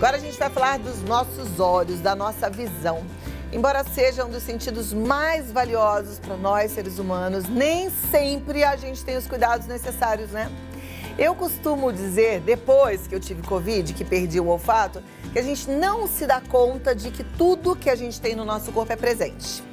Agora a gente vai falar dos nossos olhos, da nossa visão. Embora seja um dos sentidos mais valiosos para nós, seres humanos, nem sempre a gente tem os cuidados necessários, né? Eu costumo dizer, depois que eu tive Covid, que perdi o olfato, que a gente não se dá conta de que tudo que a gente tem no nosso corpo é presente.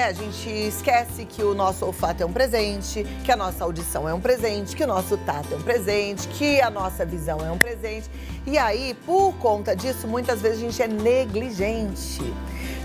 A gente esquece que o nosso olfato é um presente, que a nossa audição é um presente, que o nosso tato é um presente, que a nossa visão é um presente. E aí, por conta disso, muitas vezes a gente é negligente.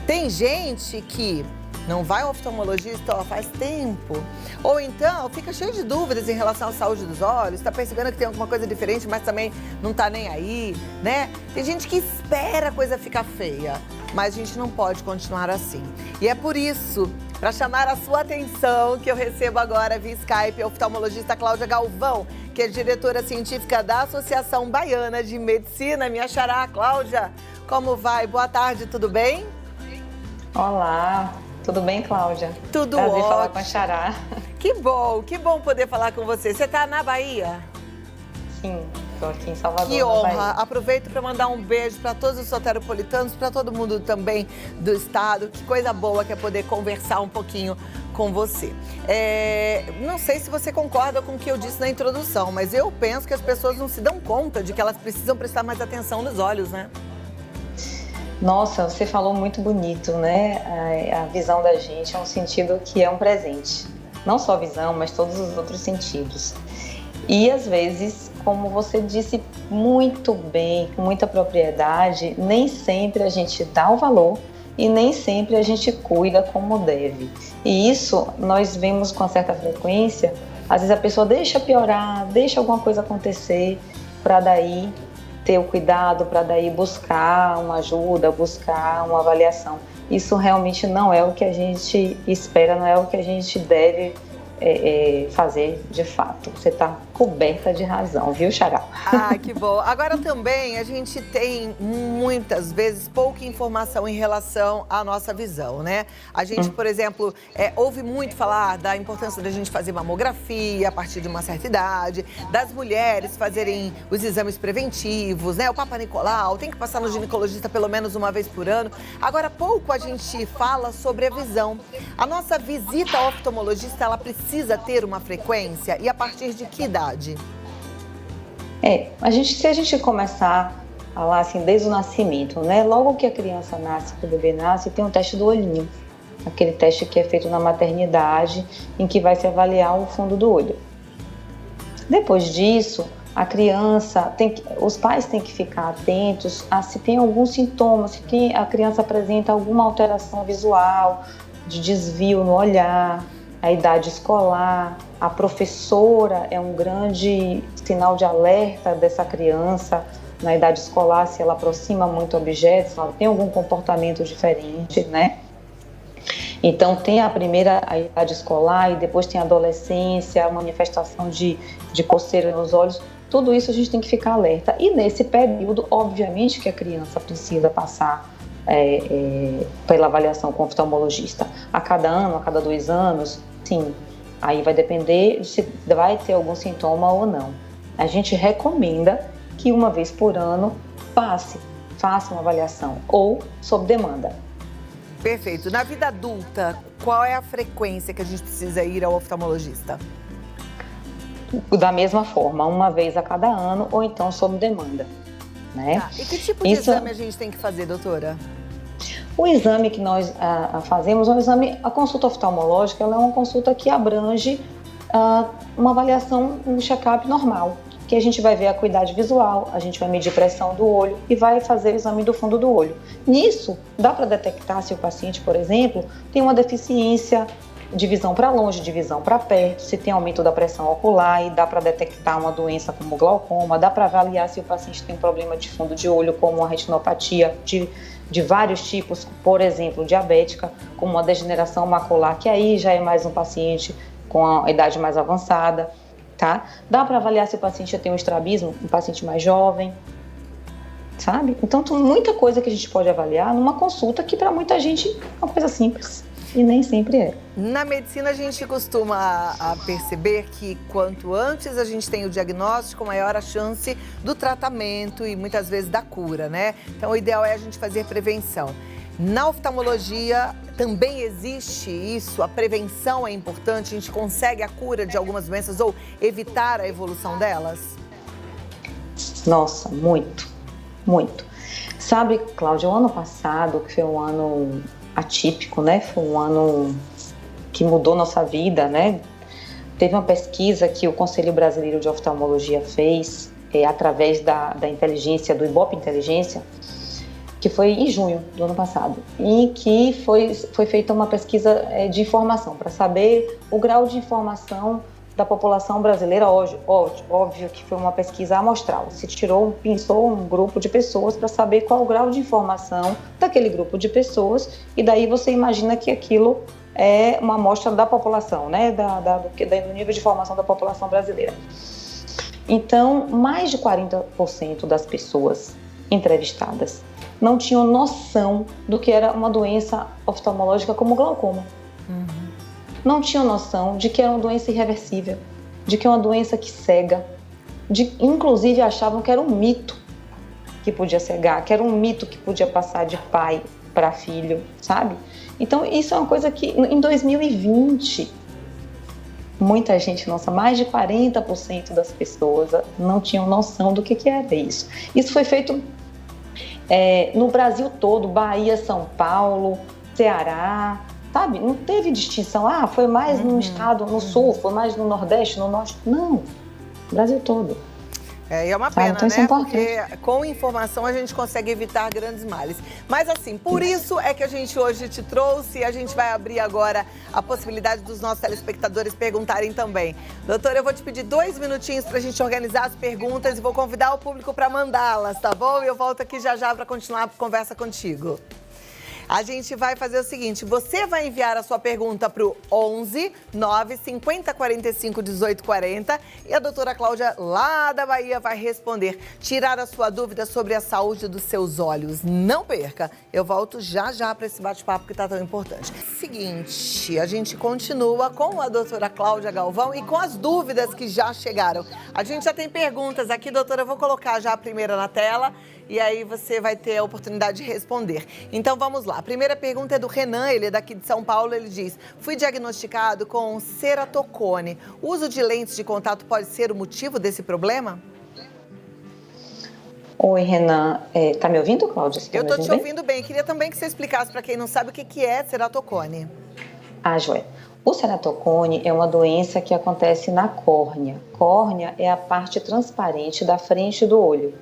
Tem gente que não vai ao oftalmologista faz tempo, ou então fica cheio de dúvidas em relação à saúde dos olhos, está percebendo que tem alguma coisa diferente, mas também não está nem aí, né? Tem gente que espera a coisa ficar feia, mas a gente não pode continuar assim. E é por isso, para chamar a sua atenção, que eu recebo agora via Skype a oftalmologista Cláudia Galvão, que é diretora científica da Associação Baiana de Medicina. Minha xará, Cláudia, como vai? Boa tarde, tudo bem? Olá, tudo bem, Cláudia? Tudo Prazer ótimo. falar com a xará. Que bom poder falar com você. Você está na Bahia? Sim, estou aqui em Salvador. Que honra! Aproveito para mandar um beijo para todos os soteropolitanos, para todo mundo também do estado. Que coisa boa que é poder conversar um pouquinho com você. Não sei se você concorda com o que eu disse na introdução, mas eu penso que as pessoas não se dão conta de que elas precisam prestar mais atenção nos olhos, né? Nossa, você falou muito bonito, né? A visão da gente é um sentido que é um presente. Não só a visão, mas todos os outros sentidos. E às vezes, como você disse muito bem, com muita propriedade, nem sempre a gente dá o valor e nem sempre a gente cuida como deve. E isso nós vemos com certa frequência. Às vezes a pessoa deixa piorar, deixa alguma coisa acontecer para daí ter o cuidado, para daí buscar uma ajuda, buscar uma avaliação. Isso realmente não é o que a gente espera, não é o que a gente deve fazer de fato. Você está coberta de razão, viu, xará? Ah, que bom. Agora também a gente tem muitas vezes pouca informação em relação à nossa visão, né? A gente, por exemplo, ouve muito falar da importância da gente fazer mamografia a partir de uma certa idade, das mulheres fazerem os exames preventivos, né? O Papa Nicolau tem que passar no ginecologista pelo menos uma vez por ano. Agora, pouco a gente fala sobre a visão. A nossa visita ao oftalmologista, ela precisa ter uma frequência e a partir de que idade? Se a gente começar lá assim, desde o nascimento, né? Logo que a criança nasce, que o bebê nasce, tem um teste do olhinho. Aquele teste que é feito na maternidade, em que vai se avaliar o fundo do olho. Depois disso, a criança os pais têm que ficar atentos a se tem algum sintoma, se a criança apresenta alguma alteração visual, de desvio no olhar, a idade escolar, a professora é um grande sinal de alerta dessa criança na idade escolar, se ela aproxima muito objetos, se ela tem algum comportamento diferente, né? Então tem a idade escolar e depois tem a adolescência, a manifestação de coceira nos olhos, tudo isso a gente tem que ficar alerta. E nesse período, obviamente que a criança precisa passar pela avaliação com o oftalmologista. A cada ano, a cada 2 anos, sim. Aí vai depender de se vai ter algum sintoma ou não. A gente recomenda que uma vez por ano faça uma avaliação ou sob demanda. Perfeito. Na vida adulta, qual é a frequência que a gente precisa ir ao oftalmologista? Da mesma forma, uma vez a cada ano ou então sob demanda, né? Tá. E que tipo de exame a gente tem que fazer, doutora? O exame que nós fazemos é a consulta oftalmológica, ela é uma consulta que abrange uma avaliação, um check-up normal, que a gente vai ver a acuidade visual, a gente vai medir pressão do olho e vai fazer o exame do fundo do olho. Nisso, dá para detectar se o paciente, por exemplo, tem uma deficiência de visão para longe, de visão para perto, se tem aumento da pressão ocular, e dá para detectar uma doença como glaucoma, dá para avaliar se o paciente tem um problema de fundo de olho, como uma retinopatia de vários tipos, por exemplo, diabética, como uma degeneração macular, que aí já é mais um paciente com a idade mais avançada, tá? Dá para avaliar se o paciente já tem um estrabismo, um paciente mais jovem, sabe? Então, tem muita coisa que a gente pode avaliar numa consulta que para muita gente é uma coisa simples. e nem sempre é. Na medicina, a gente costuma a perceber que quanto antes a gente tem o diagnóstico, maior a chance do tratamento e muitas vezes da cura, né? Então, o ideal é a gente fazer prevenção. Na oftalmologia, também existe isso? A prevenção é importante? A gente consegue a cura de algumas doenças ou evitar a evolução delas? Nossa, muito, muito. Sabe, Cláudia, o ano passado, que foi um ano atípico, né? Foi um ano que mudou nossa vida, né? Teve uma pesquisa que o Conselho Brasileiro de Oftalmologia fez, através da inteligência, do Ibope Inteligência, que foi em junho do ano passado, e que foi feita uma pesquisa de informação, para saber o grau de informação da população brasileira. Óbvio que foi uma pesquisa amostral, pensou um grupo de pessoas para saber qual o grau de informação daquele grupo de pessoas, e daí você imagina que aquilo é uma amostra da população, né, do nível de formação da população brasileira. Então, mais de 40% das pessoas entrevistadas não tinham noção do que era uma doença oftalmológica como glaucoma. Não tinham noção de que era uma doença irreversível, de que é uma doença que cega, inclusive achavam que era um mito que podia cegar, que era um mito que podia passar de pai para filho, sabe? Então, isso é uma coisa que em 2020, muita gente, mais de 40% das pessoas não tinham noção do que era isso. Isso foi feito no Brasil todo, Bahia, São Paulo, Ceará, sabe? Não teve distinção, foi mais no estado, no sul, foi mais no nordeste, no norte. Não, Brasil todo. E é uma pena, então, né? Porque com informação a gente consegue evitar grandes males. Mas assim, por isso é que a gente hoje te trouxe e a gente vai abrir agora a possibilidade dos nossos telespectadores perguntarem também. Doutora, eu vou te pedir 2 minutinhos pra gente organizar as perguntas e vou convidar o público para mandá-las, tá bom? E eu volto aqui já para continuar a conversa contigo. A gente vai fazer o seguinte, você vai enviar a sua pergunta para o 11 9 50 45 18 40 e a doutora Cláudia, lá da Bahia, vai responder, tirar a sua dúvida sobre a saúde dos seus olhos. Não perca, eu volto já para esse bate-papo que está tão importante. Seguinte, a gente continua com a doutora Cláudia Galvão e com as dúvidas que já chegaram. A gente já tem perguntas aqui, doutora, eu vou colocar já a primeira na tela. E aí você vai ter a oportunidade de responder. Então vamos lá. A primeira pergunta é do Renan, ele é daqui de São Paulo, ele diz: fui diagnosticado com ceratocone. O uso de lentes de contato pode ser o motivo desse problema? Oi, Renan. Tá me ouvindo, Cláudia? Eu tô te ouvindo bem. Queria também que você explicasse para quem não sabe o que é ceratocone. Joia. O ceratocone é uma doença que acontece na córnea. Córnea é a parte transparente da frente do olho,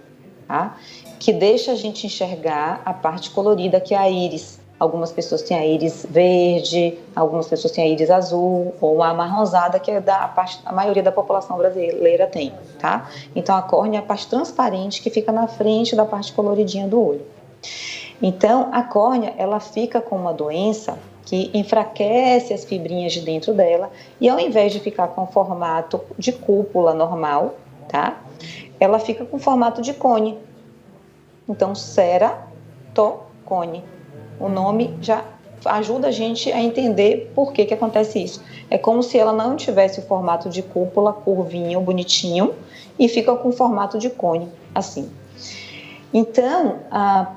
tá? Que deixa a gente enxergar a parte colorida, que é a íris. Algumas pessoas têm a íris verde, algumas pessoas têm a íris azul, ou a amarronzada, que é a maioria da população brasileira tem, tá? Então, a córnea é a parte transparente que fica na frente da parte coloridinha do olho. Então, a córnea, ela fica com uma doença que enfraquece as fibrinhas de dentro dela, e ao invés de ficar com formato de cúpula normal, tá? Ela fica com formato de cone. Então, ceratocone. O nome já ajuda a gente a entender por que acontece isso. É como se ela não tivesse o formato de cúpula, curvinho, bonitinho, e fica com o formato de cone, assim. Então,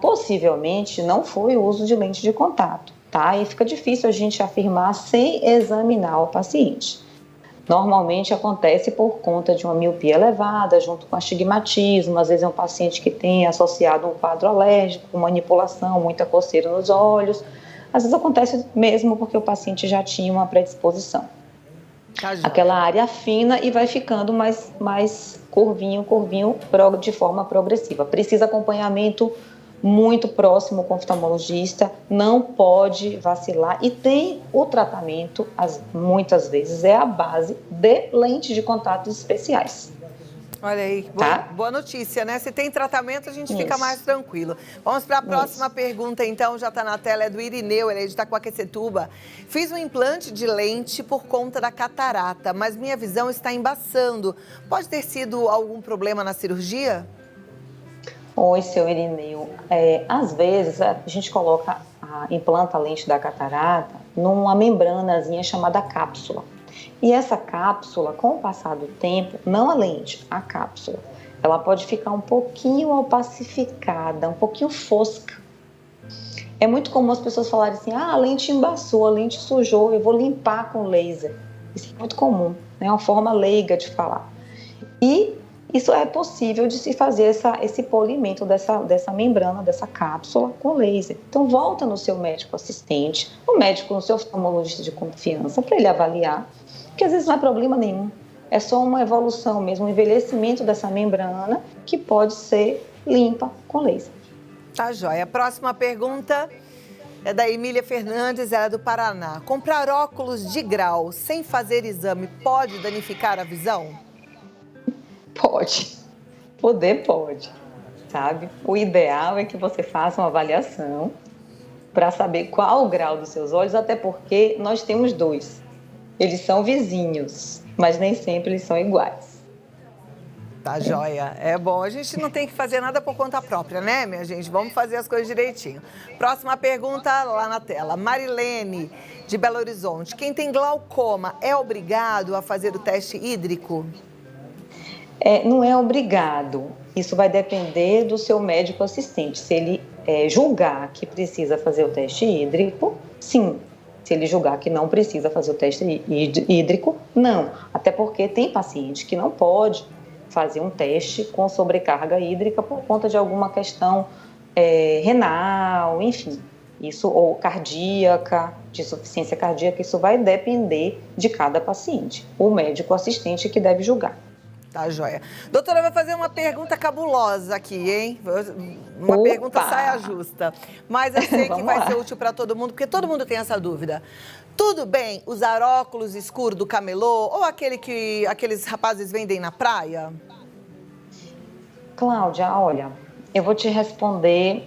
possivelmente não foi o uso de lente de contato, tá? E fica difícil a gente afirmar sem examinar o paciente. Normalmente acontece por conta de uma miopia elevada, junto com astigmatismo, às vezes é um paciente que tem associado um quadro alérgico, manipulação, muita coceira nos olhos. Às vezes acontece mesmo porque o paciente já tinha uma predisposição. Aquela área fina e vai ficando mais curvinho, de forma progressiva. Precisa acompanhamento muito próximo com o oftalmologista, não pode vacilar e tem o tratamento, muitas vezes é a base de lentes de contato especiais. Olha aí, boa notícia, né? Se tem tratamento, a gente fica mais tranquilo. Vamos para a próxima pergunta, então, já está na tela, é do Irineu, ele é de Itaquaquecetuba. Fiz um implante de lente por conta da catarata, mas minha visão está embaçando. Pode ter sido algum problema na cirurgia? Oi, seu Irineu. Às vezes a gente implanta a lente da catarata numa membranazinha chamada cápsula. E essa cápsula, com o passar do tempo, não a lente, a cápsula, ela pode ficar um pouquinho opacificada, um pouquinho fosca. É muito comum as pessoas falarem assim, a lente embaçou, a lente sujou, eu vou limpar com laser. Isso é muito comum, é uma forma leiga de falar. E isso é possível de se fazer esse polimento dessa membrana, dessa cápsula com laser. Então volta no seu médico assistente, o médico no seu oftalmologista de confiança, para ele avaliar, porque às vezes não é problema nenhum. É só uma evolução mesmo, um envelhecimento dessa membrana que pode ser limpa com laser. Tá joia. A próxima pergunta é da Emília Fernandes, ela é do Paraná. Comprar óculos de grau sem fazer exame pode danificar a visão? Pode. Pode, sabe? O ideal é que você faça uma avaliação para saber qual o grau dos seus olhos, até porque nós temos dois. Eles são vizinhos, mas nem sempre eles são iguais. Tá joia. É bom, a gente não tem que fazer nada por conta própria, né, minha gente? Vamos fazer as coisas direitinho. Próxima pergunta lá na tela. Marilene, de Belo Horizonte. Quem tem glaucoma é obrigado a fazer o teste hídrico? Não é obrigado. Isso vai depender do seu médico assistente. Se ele julgar que precisa fazer o teste hídrico, sim. Se ele julgar que não precisa fazer o teste hídrico, não. Até porque tem paciente que não pode fazer um teste com sobrecarga hídrica por conta de alguma questão renal, enfim. Isso, ou cardíaca, de insuficiência cardíaca, isso vai depender de cada paciente. O médico assistente que deve julgar. Tá joia. Doutora, eu vou fazer uma pergunta cabulosa aqui, hein? Uma Opa! Pergunta saia justa. Mas eu sei que vai lá. ser útil para todo mundo, porque todo mundo tem essa dúvida. Tudo bem usar óculos escuros do camelô ou aquele que aqueles rapazes vendem na praia? Cláudia, olha, eu vou te responder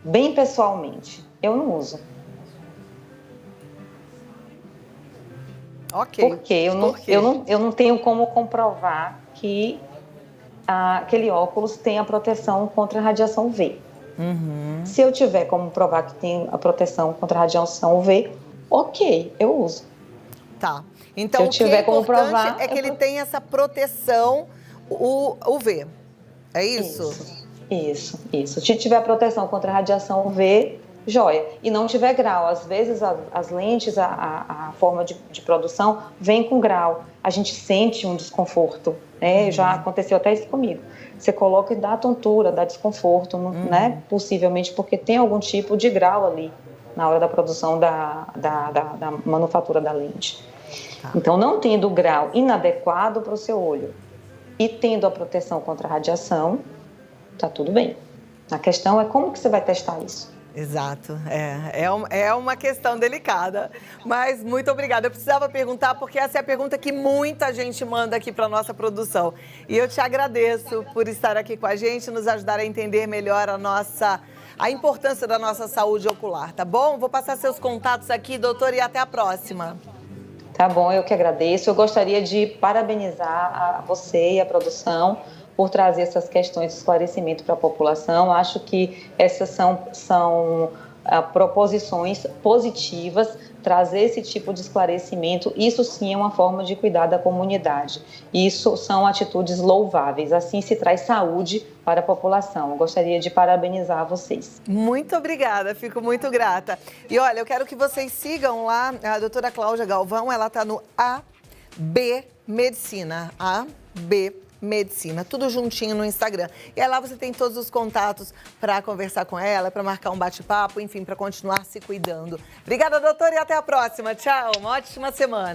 bem pessoalmente. Eu não uso. Ok. Porque eu não tenho como comprovar que aquele óculos tem a proteção contra a radiação UV. Uhum. Se eu tiver como provar que tem a proteção contra a radiação UV, ok, eu uso. Tá. Então, Se eu tiver como provar, é que ele tem essa proteção UV. É isso? Isso. Se tiver proteção contra a radiação UV, joia. E não tiver grau. Às vezes as lentes, a forma de produção vem com grau. A gente sente um desconforto, né? Já aconteceu até isso comigo. Você coloca e dá tontura, dá desconforto, né? Possivelmente porque tem algum tipo de grau ali na hora da produção da manufatura da lente. Tá. Então, não tendo grau inadequado para o seu olho e tendo a proteção contra a radiação, tá tudo bem. A questão é como que você vai testar isso. Exato, é uma questão delicada, mas muito obrigada. Eu precisava perguntar porque essa é a pergunta que muita gente manda aqui para nossa produção. E eu te agradeço por estar aqui com a gente, nos ajudar a entender melhor a importância da nossa saúde ocular, tá bom? Vou passar seus contatos aqui, doutor, e até a próxima. Tá bom, eu que agradeço. Eu gostaria de parabenizar a você e a produção por trazer essas questões de esclarecimento para a população. Acho que essas são proposições positivas, trazer esse tipo de esclarecimento. Isso sim é uma forma de cuidar da comunidade. Isso são atitudes louváveis. Assim se traz saúde para a população. Eu gostaria de parabenizar vocês. Muito obrigada, fico muito grata. E olha, eu quero que vocês sigam lá a doutora Cláudia Galvão, ela está no AB Medicina, AB Medicina, tudo juntinho no Instagram. E aí lá você tem todos os contatos para conversar com ela, para marcar um bate-papo, enfim, para continuar se cuidando. Obrigada, doutora, e até a próxima. Tchau, uma ótima semana.